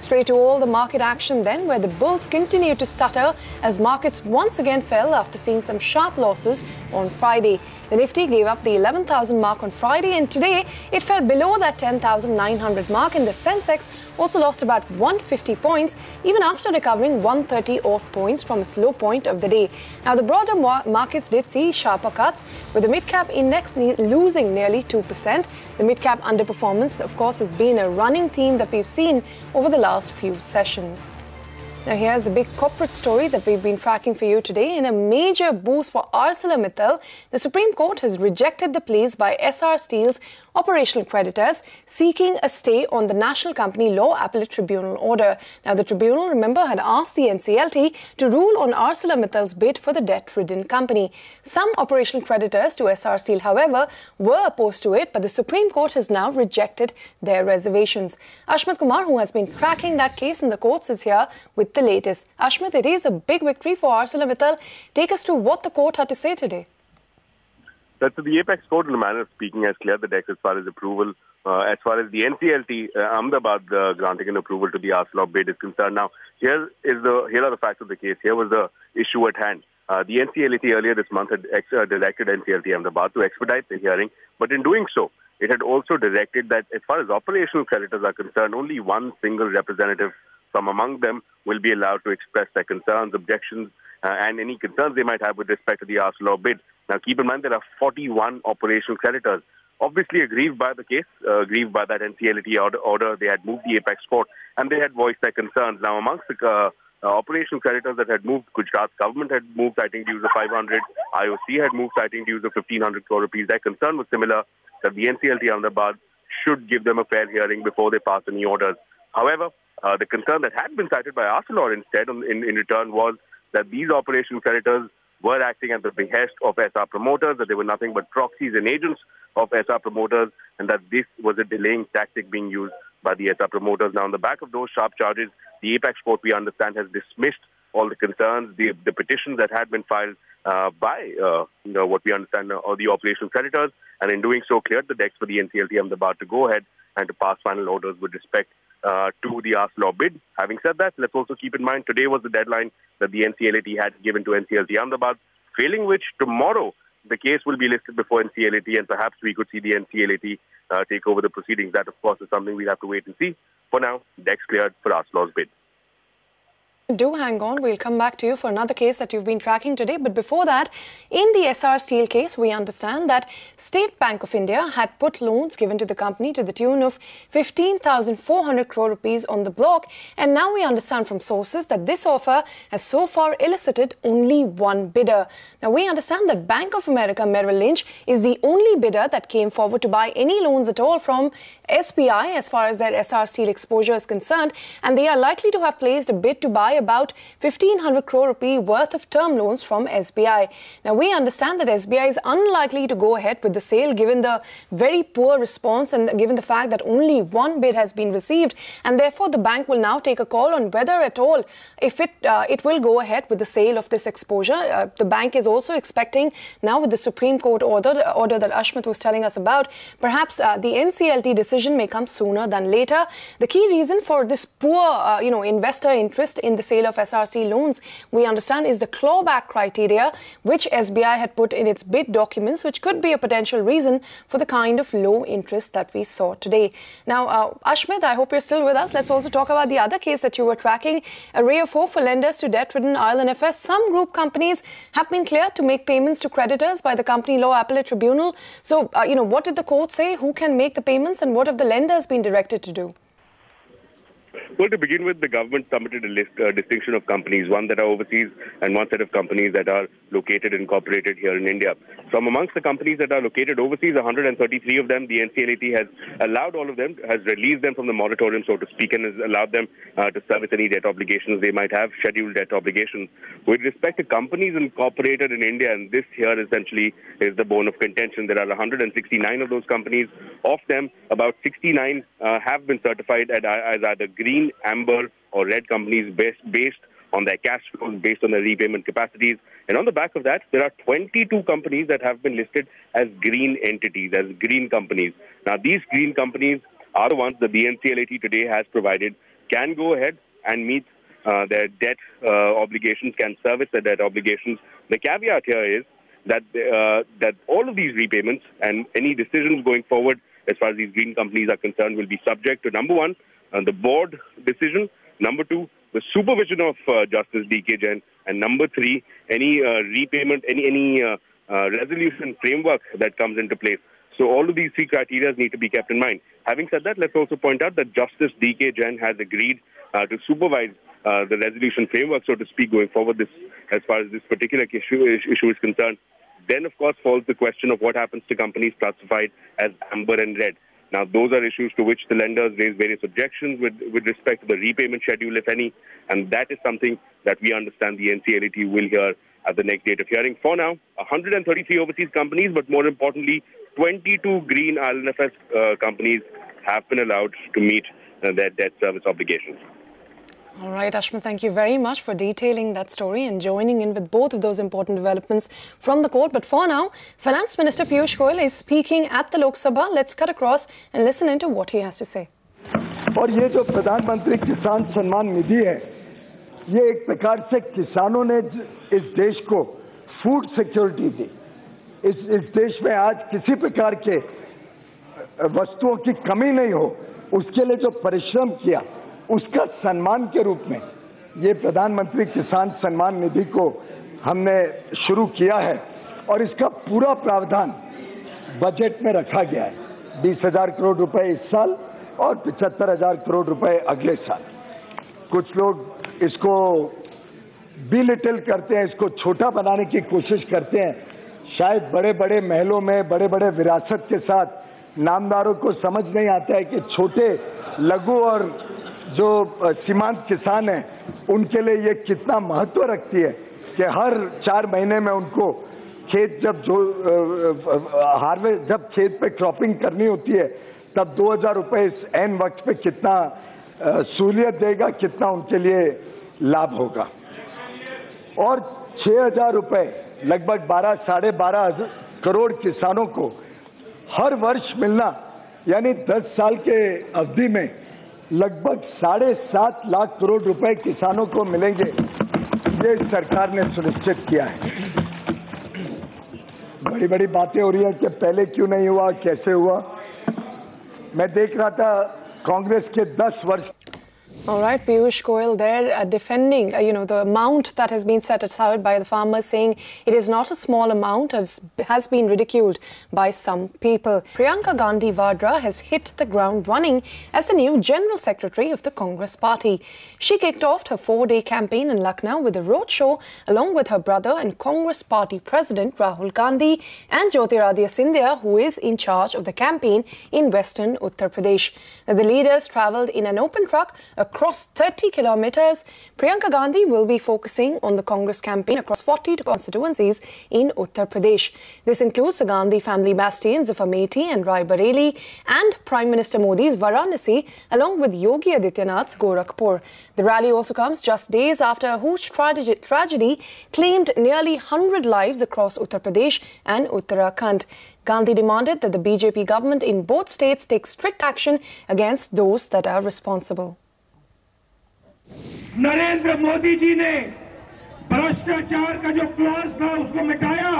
Straight to all the market action then, where the bulls continued to stutter as markets once again fell after seeing some sharp losses on Friday. The Nifty gave up the 11,000 mark on Friday, and today it fell below that 10,900 mark, and the Sensex also lost about 150 points even after recovering 130 odd points from its low point of the day. Now, the broader markets did see sharper cuts, with the mid-cap index losing nearly 2%. The mid-cap underperformance, of course, has been a running theme that we've seen over the last few sessions. Now, here's the big corporate story that we've been tracking for you today. In a major boost for ArcelorMittal, the Supreme Court has rejected the pleas by Essar Steel's operational creditors seeking a stay on the National Company Law Appellate Tribunal order. Now, the tribunal, remember, had asked the NCLT to rule on ArcelorMittal's bid for the debt-ridden company. Some operational creditors to Essar Steel, however, were opposed to it, but the Supreme Court has now rejected their reservations. Ashmat Kumar, who has been tracking that case in the courts, is here with the latest. Ashmat, it is a big victory for ArcelorMittal. Take us to what the court had to say today. So the Apex Court, in a manner of speaking, has cleared the decks as far as approval. As far as the NCLT, Ahmedabad granting an approval to the Arcelor bid is concerned. Now, here are the facts of the case. Here was the issue at hand. The NCLT earlier this month had directed NCLT Ahmedabad to expedite the hearing, but in doing so, it had also directed that as far as operational creditors are concerned, only one single representative from among them will be allowed to express their concerns, objections, and any concerns they might have with respect to the Arcelor bid. Now, keep in mind there are 41 operational creditors. Obviously aggrieved by the case, aggrieved by that NCLT order, they had moved the Apex Court and they had voiced their concerns. Now, amongst the operational creditors that had moved, Gujarat's government had moved citing dues of 500, IOC had moved citing dues of 1,500 crore rupees. Their concern was similar, that the NCLT Ahmedabad should give them a fair hearing before they pass any orders. However, the concern that had been cited by Arcelor instead in return was that these operational creditors were acting at the behest of Essar promoters, that they were nothing but proxies and agents of Essar promoters, and that this was a delaying tactic being used by the Essar promoters. Now, on the back of those sharp charges, the Apex Court, we understand, has dismissed all the concerns, the petitions that had been filed by what we understand are the operational creditors, and in doing so cleared the decks for the NCLT Ahmedabad to go ahead and to pass final orders with respect to the Arcelor bid. Having said that, let's also keep in mind today was the deadline that the NCLT had given to NCLT Ahmedabad, failing which tomorrow the case will be listed before NCLT, and perhaps we could see the NCLT take over the proceedings. That, of course, is something we'll have to wait and see. For now, decks cleared for Arcelor's bid. Do hang on. We'll come back to you for another case that you've been tracking today. But before that, in the Essar Steel case, we understand that State Bank of India had put loans given to the company to the tune of 15,400 crore rupees on the block. And now we understand from sources that this offer has so far elicited only one bidder. Now, we understand that Bank of America Merrill Lynch is the only bidder that came forward to buy any loans at all from SBI as far as their Essar Steel exposure is concerned. And they are likely to have placed a bid to buy about 1,500 crore rupee worth of term loans from SBI. Now, we understand that SBI is unlikely to go ahead with the sale given the very poor response and given the fact that only one bid has been received, and therefore the bank will now take a call on whether at all if it will go ahead with the sale of this exposure. The bank is also expecting now with the Supreme Court order that Ashmat was telling us about, perhaps the NCLT decision may come sooner than later. The key reason for this poor investor interest in the sale of SRC loans, we understand, is the clawback criteria which SBI had put in its bid documents, which could be a potential reason for the kind of low interest that we saw today. Now, Ashmit, I hope you're still with us. Let's also talk about the other case that you were tracking, a ray of hope for lenders to debt-ridden IL&FS. Some group companies have been cleared to make payments to creditors by the Company Law Appellate Tribunal. So, what did the court say? Who can make the payments, and what have the lenders been directed to do? Well, to begin with, the government submitted a distinction of companies, one that are overseas and one set of companies that are located and incorporated here in India. From amongst the companies that are located overseas, 133 of them, the NCLT has allowed all of them, has released them from the moratorium, so to speak, and has allowed them to service any debt obligations they might have, scheduled debt obligations. With respect to companies incorporated in India, and this here essentially is the bone of contention, there are 169 of those companies. Of them, about 69 have been certified as either green, amber or red companies based on their cash flows, based on their repayment capacities. And on the back of that, there are 22 companies that have been listed as green entities, as green companies. Now, these green companies are the ones that the NCLT today has provided can go ahead and meet their debt obligations, can service their debt obligations. The caveat here is that that all of these repayments and any decisions going forward as far as these green companies are concerned will be subject to, number one, the board decision, number two, the supervision of Justice D.K. Jain, and number three, any repayment, any resolution framework that comes into place. So all of these three criteria need to be kept in mind. Having said that, let's also point out that Justice D.K. Jain has agreed to supervise the resolution framework, so to speak, going forward this, as far as this particular issue is concerned. Then, of course, falls the question of what happens to companies classified as amber and red. Now, those are issues to which the lenders raise various objections with respect to the repayment schedule, if any, and that is something that we understand the NCLAT will hear at the next date of hearing. For now, 133 overseas companies, but more importantly, 22 green ILNFS companies have been allowed to meet their debt service obligations. All right, Ashma, thank you very much for detailing that story and joining in with both of those important developments from the court. But for now, Finance Minister Piyush Goyal is speaking at the Lok Sabha. Let's cut across and listen into what he has to say. और ये जो प्रधानमंत्री किसान सम्मान निधि है, ये एक प्रकार से किसानों ने इस देश को फूड सिक्योरिटी दी। इस देश में आज किसी प्रकार के वस्तुओं की कमी नहीं हो, उसके लिए जो परिश्रम किया, उसका सम्मान के रूप में ये प्रधानमंत्री किसान सम्मान निधि को हमने शुरू किया है और इसका पूरा प्रावधान बजट में रखा गया है। 20,000 करोड़ रुपए इस साल और 75,000 करोड़ रुपए अगले साल। कुछ लोग इसको बिलिटिल करते हैं, इसको छोटा बनाने की कोशिश करते हैं। शायद बड़े बड़े महलों में बड़े बड़े विरासत के साथ नामदारों को समझ नहीं आता है कि छोटे लघु और जो सीमांत किसान हैं उनके लिए ये कितना महत्व रखती है कि हर 4 महीने में उनको खेत जब हार्वेस्ट जब खेत पे क्रॉपिंग करनी होती है तब 2,000 रुपए इस एन वक्त पे कितना सहूलियत देगा, कितना उनके लिए लाभ होगा। और 6,000 रुपए लगभग 12 साढ़े 12 करोड़ किसानों को हर वर्ष मिलना, यानी 10 साल के अवधि में लगभग 7.5 लाख करोड़ रुपए किसानों को मिलेंगे, ये सरकार ने सुनिश्चित किया है। बड़ी बड़ी बातें हो रही हैं कि पहले क्यों नहीं हुआ, कैसे हुआ। मैं देख रहा था कांग्रेस के 10 वर्ष। All right, Piyush Goyal there defending, the amount that has been set aside by the farmers, saying it is not a small amount, as has been ridiculed by some people. Priyanka Gandhi Vadra has hit the ground running as the new General Secretary of the Congress Party. She kicked off her 4-day campaign in Lucknow with a roadshow along with her brother and Congress Party President Rahul Gandhi and Jyotiraditya Scindia, who is in charge of the campaign in western Uttar Pradesh. Now, the leaders travelled in an open truck across 30 kilometres. Priyanka Gandhi will be focusing on the Congress campaign across 40 constituencies in Uttar Pradesh. This includes the Gandhi family bastions of Amethi and Rai Bareli and Prime Minister Modi's Varanasi, along with Yogi Adityanath's Gorakhpur. The rally also comes just days after a huge tragedy claimed nearly 100 lives across Uttar Pradesh and Uttarakhand. Gandhi demanded that the BJP government in both states take strict action against those that are responsible. Narendra Modi ji ने भ्रष्टाचार का जो clause था उसको मिटाया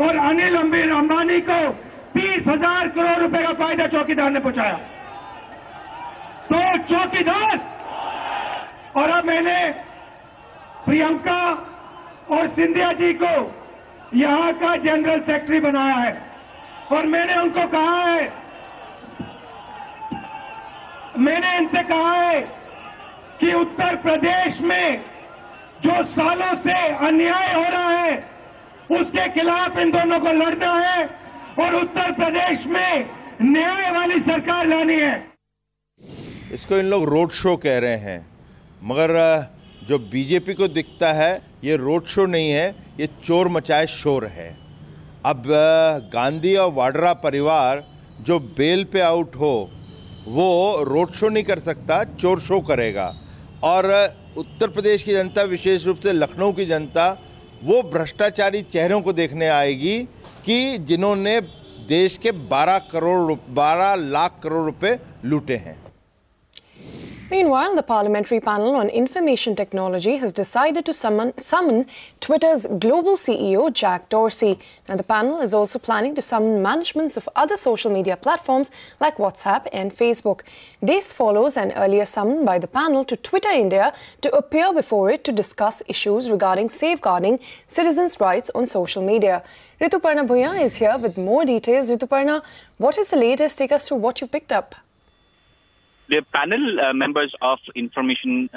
और अनिल अंबानी को 30,000 करोड़ रुपए का फायदा चौकीदार ने पहुंचाया। तो चौकीदार, और अब मैंने प्रियंका और सिंधिया जी को यहां का जनरल सेक्रेटरी बनाया है और मैंने उनको कहा है, मैंने इनसे कहा है कि उत्तर प्रदेश में जो सालों से अन्याय हो रहा है उसके खिलाफ इन दोनों को लड़ना है और उत्तर प्रदेश में न्याय वाली सरकार लानी है। इसको इन लोग रोड शो कह रहे हैं, मगर जो बीजेपी को दिखता है ये रोड शो नहीं है, ये चोर मचाए शोर है। अब गांधी और वाड्रा परिवार जो बेल पे आउट हो वो रोड शो नहीं कर सकता, चोर शो करेगा। और उत्तर प्रदेश की जनता, विशेष रूप से लखनऊ की जनता, वो भ्रष्टाचारी चेहरों को देखने आएगी कि जिन्होंने देश के 12 लाख करोड़ रुपए लूटे हैं। Meanwhile, the Parliamentary Panel on Information Technology has decided to summon Twitter's global CEO, Jack Dorsey. Now, the panel is also planning to summon managements of other social media platforms like WhatsApp and Facebook. This follows an earlier summon by the panel to Twitter India to appear before it to discuss issues regarding safeguarding citizens' rights on social media. Rituparna Bhuya is here with more details. Rituparna, what is the latest? Take us through what you picked up. The panel members of information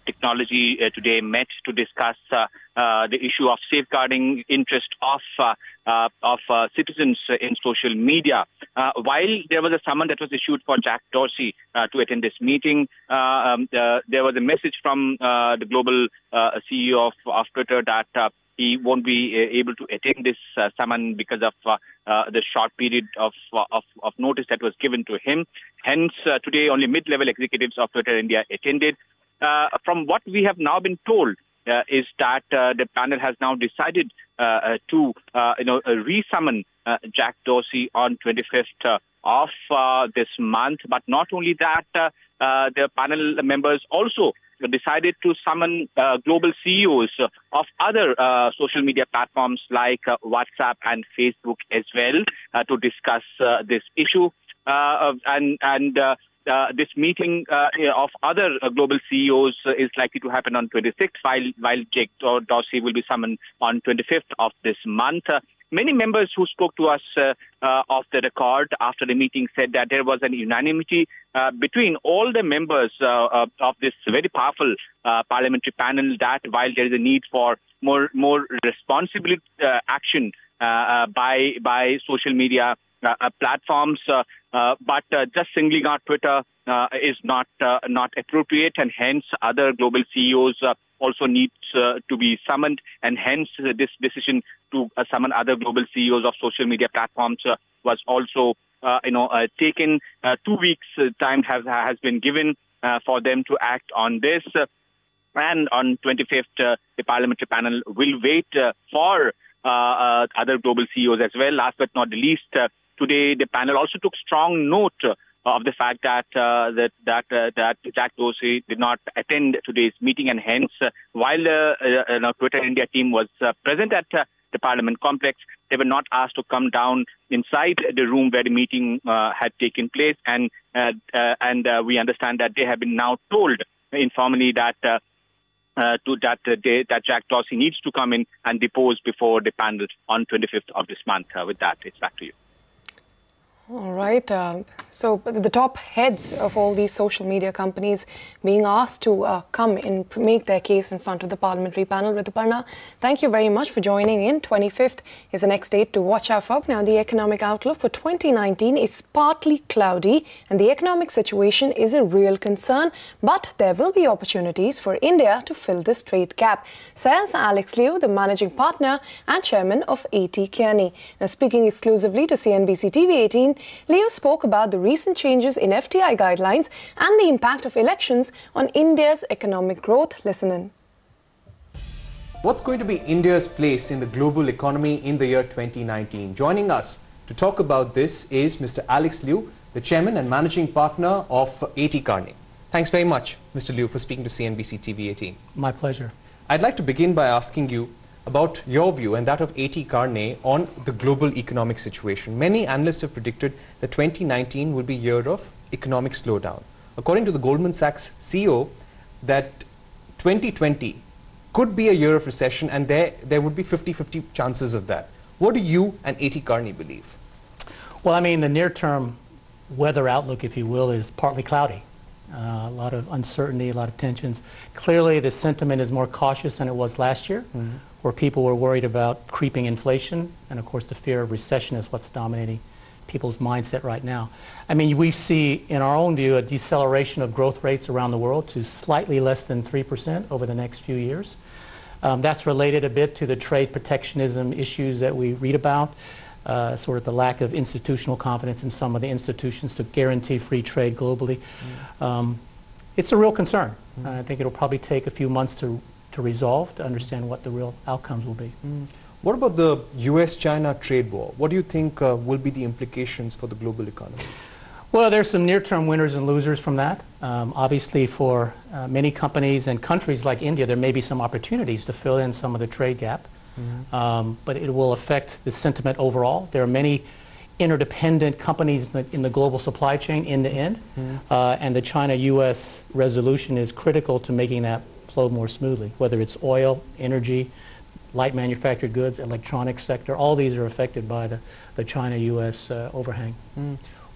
technology today met to discuss the issue of safeguarding interest of citizens in social media. While there was a summon that was issued for Jack Dorsey to attend this meeting, there was a message from the global CEO of Twitter that he won't be able to attend this summon because of the short period of notice that was given to him. Hence, today only mid-level executives of Twitter India attended. From what we have now been told is that the panel has now decided to re-summon Jack Dorsey on 25th of this month. But not only that, the panel members also decided to summon global CEOs of other social media platforms like WhatsApp and Facebook as well to discuss this issue. This meeting of other global CEOs is likely to happen on 26th, while Jack Dorsey will be summoned on 25th of this month. Many members who spoke to us off the record after the meeting said that there was an unanimity between all the members of this very powerful parliamentary panel that while there is a need for more responsible action by social media platforms, but just singling out Twitter is not appropriate, and hence other global CEOs also needs to be summoned, and hence this decision to summon other global CEOs of social media platforms was also taken. 2 weeks time has been given for them to act on this, and on 25th the parliamentary panel will wait for other global CEOs as well. Last but not the least, today the panel also took strong note of the fact that Jack Dorsey did not attend today's meeting, and hence, while the Twitter India team was present at the Parliament complex, they were not asked to come down inside the room where the meeting had taken place, and we understand that they have been now told informally that Jack Dorsey needs to come in and depose before the panel on 25th of this month. With that, it's back to you. All right. So the top heads of all these social media companies being asked to come and make their case in front of the parliamentary panel. Rituparna, thank you very much for joining in. 25th is the next date to watch out for. Now, the economic outlook for 2019 is partly cloudy, and the economic situation is a real concern. But there will be opportunities for India to fill this trade gap, says Alex Liu, the managing partner and chairman of AT Kearney. Now, speaking exclusively to CNBC TV 18, Liu spoke about the recent changes in FDI guidelines and the impact of elections on India's economic growth. Listen in. What's going to be India's place in the global economy in the year 2019? Joining us to talk about this is Mr. Alex Liu, the chairman and managing partner of AT Kearney. Thanks very much, Mr. Liu, for speaking to CNBC TV 18. My pleasure. I'd like to begin by asking you about your view and that of AT Kearney on the global economic situation. Many analysts have predicted that 2019 will be a year of economic slowdown. According to the Goldman Sachs CEO, that 2020 could be a year of recession, and there would be 50-50 chances of that. What do you and AT Kearney believe? Well, I mean, the near-term weather outlook, if you will, is partly cloudy. A lot of uncertainty, a lot of tensions. Clearly, the sentiment is more cautious than it was last year, where people were worried about creeping inflation, and of course the fear of recession is what's dominating people's mindset right now. I mean, we see, in our own view, a deceleration of growth rates around the world to slightly less than 3% over the next few years. That's related a bit to the trade protectionism issues that we read about, sort of the lack of institutional confidence in some of the institutions to guarantee free trade globally. It's a real concern. I think it'll probably take a few months to resolve, to understand what the real outcomes will be. What about the US-China trade war? What do you think will be the implications for the global economy? Well, there's some near-term winners and losers from that. Obviously, for many companies and countries like India, there may be some opportunities to fill in some of the trade gap. But it will affect the sentiment overall. There are many interdependent companies in the global supply chain end to end, and the China-U.S. resolution is critical to making that flow more smoothly, whether it's oil, energy, light manufactured goods, electronics sector. All these are affected by the China-U.S. overhang.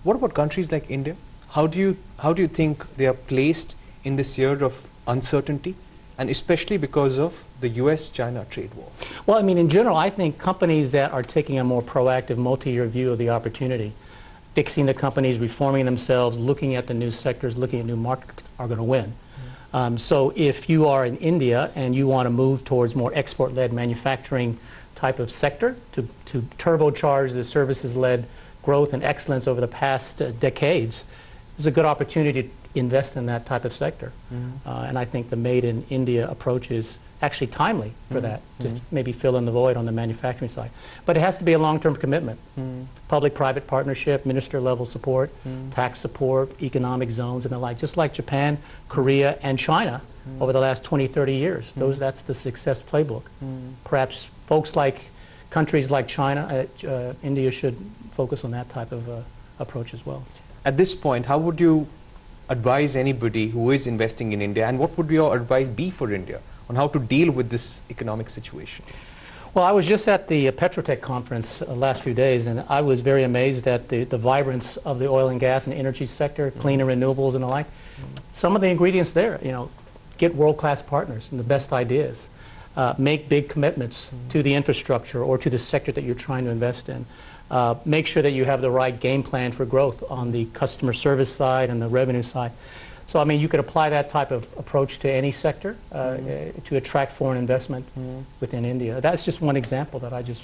What about countries like India? How do you think they are placed in this year of uncertainty, and especially because of the U.S.-China trade war? Well, I mean, in general, I think companies that are taking a more proactive, multi-year view of the opportunity, fixing the companies, reforming themselves, looking at the new sectors, looking at new markets, are going to win. So if you are in India and you want to move towards more export-led manufacturing type of sector to turbocharge the services-led growth and excellence over the past decades, it's a good opportunity to invest in that type of sector. And I think the Made in India approach is actually timely for that, to maybe fill in the void on the manufacturing side. But it has to be a long-term commitment. Public-private partnership, minister-level support, tax support, economic zones and the like, just like Japan, Korea, and China over the last 20, 30 years. That's the success playbook. Perhaps countries like China, India should focus on that type of approach as well. At this point, how would you advise anybody who is investing in India, and what would your advice be for India on how to deal with this economic situation? Well, I was just at the Petrotech conference last few days, and I was very amazed at the vibrance of the oil and gas and energy sector, clean and renewables and the like. Some of the ingredients there, get world-class partners and the best ideas. Make big commitments to the infrastructure or to the sector that you're trying to invest in. Make sure that you have the right game plan for growth on the customer service side and the revenue side. So, I mean, you could apply that type of approach to any sector to attract foreign investment within India. That's just one example that I just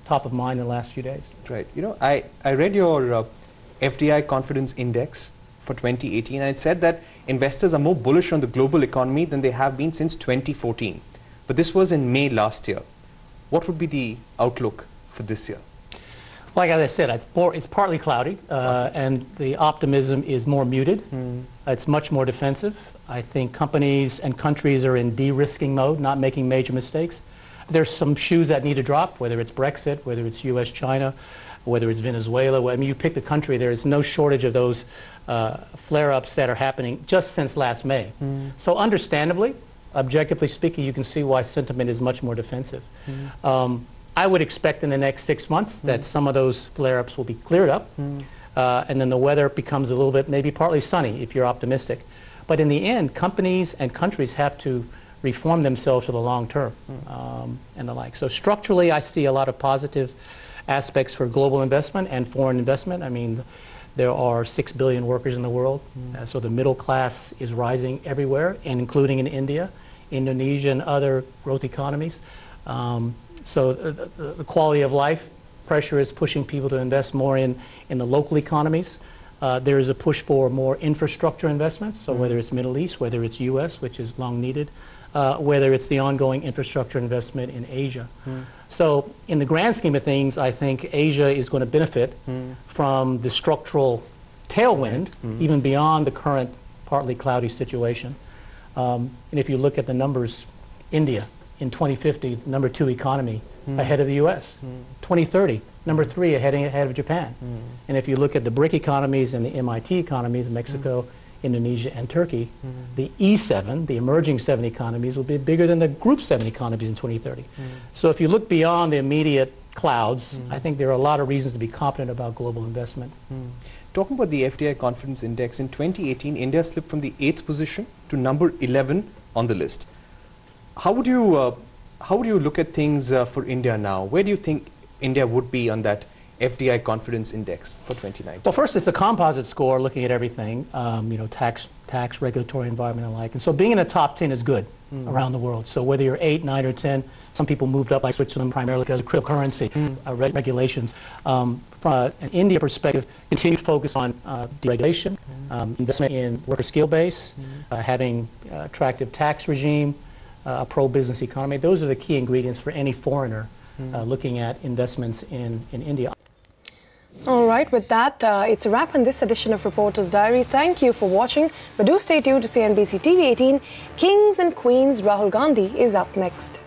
top of mind in the last few days. Right. I read your FDI confidence index for 2018, and it said that investors are more bullish on the global economy than they have been since 2014. But this was in May last year. What would be the outlook for this year? Like I said, it's partly cloudy, and the optimism is more muted. It's much more defensive. I think companies and countries are in de-risking mode, not making major mistakes. There's some shoes that need to drop, whether it's Brexit, whether it's US-China, whether it's Venezuela. I mean, you pick the country, there is no shortage of those flare-ups that are happening just since last May. So understandably, objectively speaking, you can see why sentiment is much more defensive. I would expect in the next 6 months that some of those flare-ups will be cleared up, and then the weather becomes a little bit, maybe partly sunny if you're optimistic. But in the end, companies and countries have to reform themselves for the long term and the like. So structurally, I see a lot of positive aspects for global investment and foreign investment. I mean, there are 6 billion workers in the world, so the middle class is rising everywhere, and including in India, Indonesia, and other growth economies. So the quality of life pressure is pushing people to invest more in the local economies. There is a push for more infrastructure investments, so whether it's Middle East, whether it's U.S., which is long needed, whether it's the ongoing infrastructure investment in Asia. So in the grand scheme of things, I think Asia is going to benefit from the structural tailwind, even beyond the current partly cloudy situation. And if you look at the numbers, India, in 2050, #2 economy, ahead of the U.S. 2030, #3 ahead of Japan. And if you look at the BRIC economies and the MIT economies, Mexico, Indonesia, and Turkey, the E7, the emerging 7 economies, will be bigger than the Group 7 economies in 2030. So if you look beyond the immediate clouds, I think there are a lot of reasons to be confident about global investment. Talking about the FDI confidence index, in 2018, India slipped from the 8th position to number 11 on the list. How would you look at things for India now? Where do you think India would be on that FDI confidence index for 2019? Well, first, it's a composite score looking at everything, tax, regulatory environment, and the like. And so being in the top 10 is good around the world. So whether you're 8, 9, or 10, some people moved up like Switzerland primarily because of cryptocurrency regulations. From an India perspective, continue to focus on deregulation, investment in worker skill base, having attractive tax regime, a pro-business economy. Those are the key ingredients for any foreigner looking at investments in India. All right, with that, it's a wrap on this edition of Reporter's Diary. Thank you for watching, but do stay tuned to CNBC TV 18. Kings and Queens Rahul Gandhi is up next.